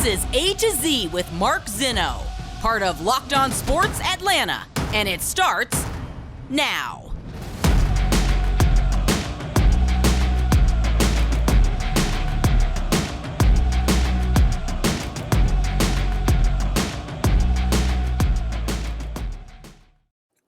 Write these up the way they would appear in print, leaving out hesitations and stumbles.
is A to Z with Mark Zinno, part of Locked On Sports Atlanta, and it starts now.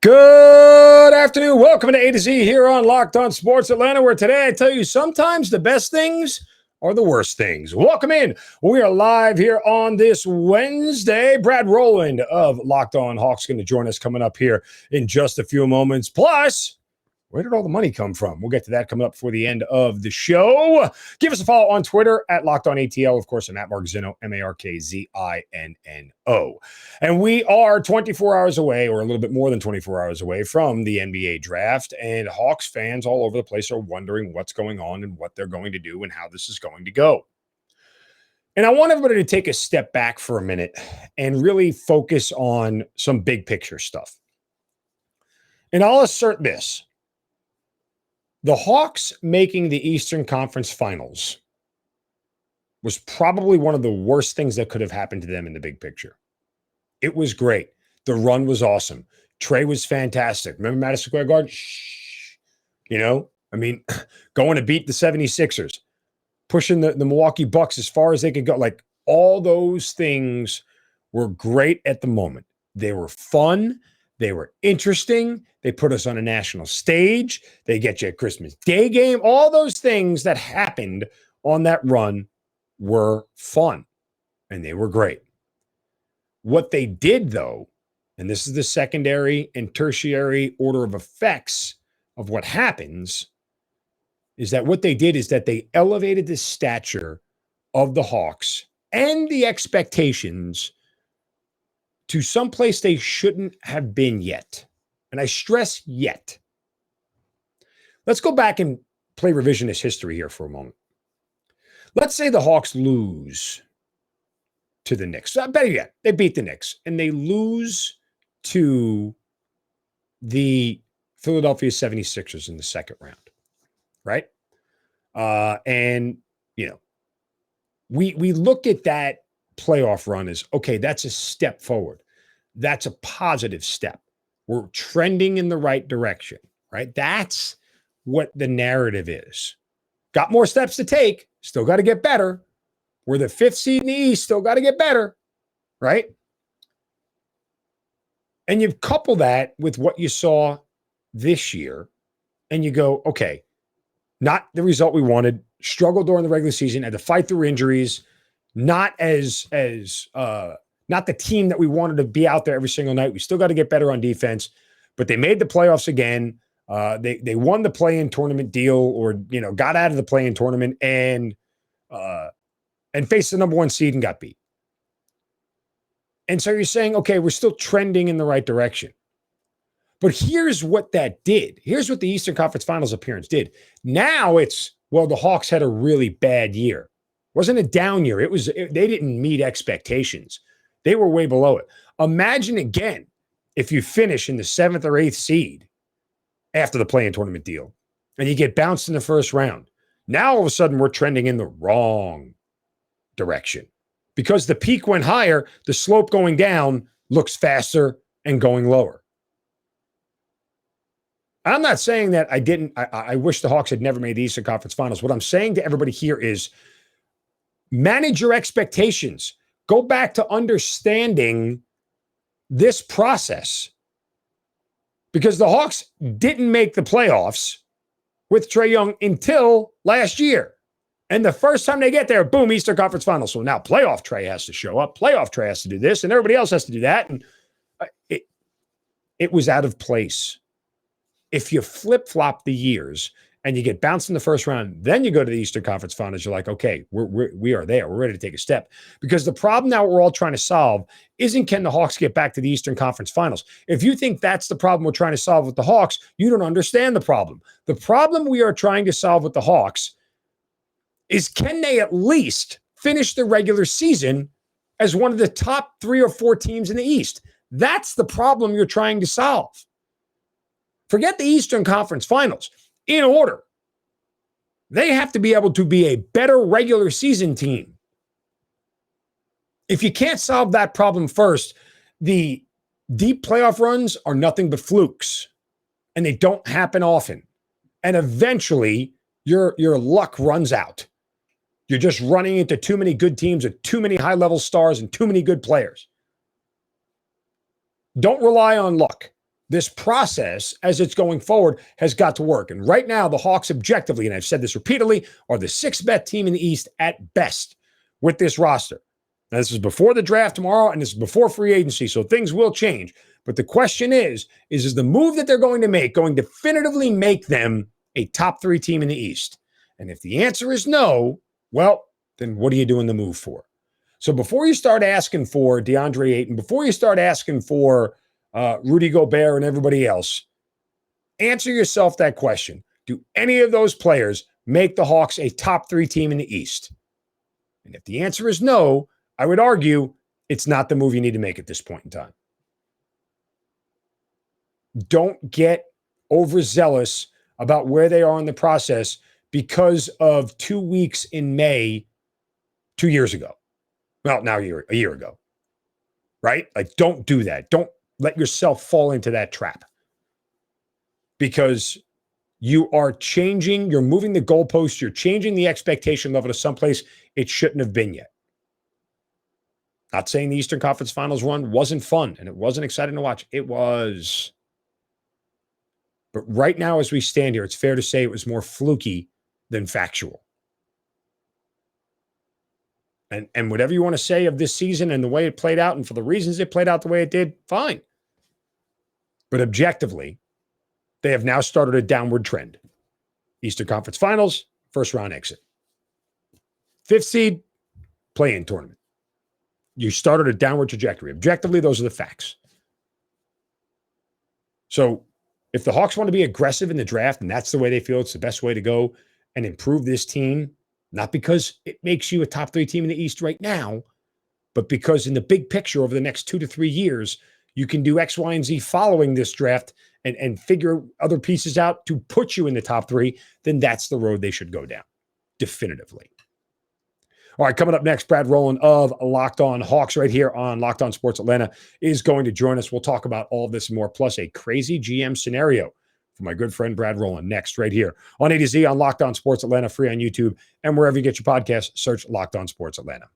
Good afternoon. Welcome to A to Z here on Locked On Sports Atlanta, where today I tell you sometimes the best things are the worst things. Welcome in. We are live here on this Wednesday. Brad Rowland of Locked On Hawks going to join us coming up here in just a few moments. Plus, where did all the money come from? We'll get to that coming up before the end of the show. Give us a follow on Twitter at LockedOnATL. Of course, I'm at Mark Zinno, MarkZinno. And we are 24 hours away, or a little bit more than 24 hours away from the NBA draft. And Hawks fans all over the place are wondering what's going on and what they're going to do and how this is going to go. And I want everybody to take a step back for a minute and really focus on some big picture stuff. And I'll assert this. The Hawks making the Eastern Conference Finals was probably one of the worst things that could have happened to them in the big picture. It was great. The run was awesome. Trey was fantastic. Remember Madison Square Garden? Going to beat the 76ers, pushing the Milwaukee Bucks as far as they could go. Like, all those things were great at the moment. They were fun. They were interesting. They put us on a national stage. They get you a Christmas Day game. All those things that happened on that run were fun, and they were great. What they did, though, and this is the secondary and tertiary order of effects of what happens, is that what they did is that they elevated the stature of the Hawks and the expectations to some place they shouldn't have been yet. And I stress yet. Let's go back and play revisionist history here for a moment. Let's say the Hawks lose to the Knicks. Better yet, they beat the Knicks and they lose to the Philadelphia 76ers in the second round, right? We look at that playoff run as, okay, that's a step forward. That's a positive step. We're trending in the right direction, right? That's what the narrative is. Got more steps to take. Still got to get better. We're the fifth seed in the East. Still got to get better, right? And you couple that with what you saw this year, and you go, okay, not the result we wanted. Struggled during the regular season. Had to fight through injuries. Not not the team that we wanted to be out there every single night. We still got to get better on defense, but they made the playoffs again. They won the play-in tournament deal, or got out of the play-in tournament and faced the number one seed and got beat. And so you're saying, okay, we're still trending in the right direction. But here's what that did. Here's what the Eastern Conference Finals appearance did. Now it's, well, the Hawks had a really bad year. Wasn't a down year. They didn't meet expectations. They were way below it. Imagine again if you finish in the 7th or 8th seed after the play-in tournament deal and you get bounced in the first round. Now all of a sudden we're trending in the wrong direction because the peak went higher, the slope going down looks faster and going lower. I'm not saying that I wish the Hawks had never made the Eastern Conference Finals. What I'm saying to everybody here is, manage your expectations. Go back to understanding this process. Because the Hawks didn't make the playoffs with Trae Young until last year. And the first time they get there, boom, Eastern Conference Finals. So now playoff Trae has to show up. Playoff Trae has to do this, and everybody else has to do that. And it was out of place. If you flip-flop the years and you get bounced in the first round, then you go to the Eastern Conference Finals, you're like, okay, we are there. We're ready to take a step. Because the problem now we're all trying to solve isn't, can the Hawks get back to the Eastern Conference Finals? If you think that's the problem we're trying to solve with the Hawks, you don't understand the problem. The problem we are trying to solve with the Hawks is, can they at least finish the regular season as one of the top 3 or 4 teams in the East? That's the problem you're trying to solve. Forget the Eastern Conference Finals. In order, they have to be able to be a better regular season team If you can't solve that problem first, the deep playoff runs are nothing but flukes, and they don't happen often. And eventually, your luck runs out. You're just running into too many good teams with too many high-level stars and too many good players. Don't rely on luck. This process, as it's going forward, has got to work. And right now, the Hawks objectively, and I've said this repeatedly, are the sixth-best team in the East at best with this roster. Now, this is before the draft tomorrow, and this is before free agency, so things will change. But the question is the move that they're going to make going to definitively make them a top 3 team in the East? And if the answer is no, well, then what are you doing the move for? So before you start asking for DeAndre Ayton, before you start asking for Rudy Gobert and everybody else, answer yourself that question. Do any of those players make the Hawks a top 3 team in the East? And if the answer is no, I would argue it's not the move you need to make at this point in time. Don't get overzealous about where they are in the process because of 2 weeks in May 2 years ago. Well, now a year ago, right? Like, don't do that. Don't let yourself fall into that trap, because you are changing, you're moving the goalposts, you're changing the expectation level to someplace it shouldn't have been yet. Not saying the Eastern Conference Finals run wasn't fun and it wasn't exciting to watch. It was. But right now, as we stand here, it's fair to say it was more fluky than factual. And whatever you want to say of this season and the way it played out and for the reasons it played out the way it did, fine. But objectively, they have now started a downward trend. Eastern Conference Finals, first round exit. 5th seed, play-in tournament. You started a downward trajectory. Objectively, those are the facts. So if the Hawks want to be aggressive in the draft, and that's the way they feel it's the best way to go and improve this team, not because it makes you a top 3 team in the East right now, but because in the big picture over the next 2 to 3 years, you can do X, Y, and Z following this draft and figure other pieces out to put you in the top 3, then that's the road they should go down, definitively. All right, coming up next, Brad Rowland of Locked On Hawks right here on Locked On Sports Atlanta is going to join us. We'll talk about all of this and more, plus a crazy GM scenario for my good friend Brad Rowland next right here on A to Z on Locked On Sports Atlanta, free on YouTube, and wherever you get your podcasts, search Locked On Sports Atlanta.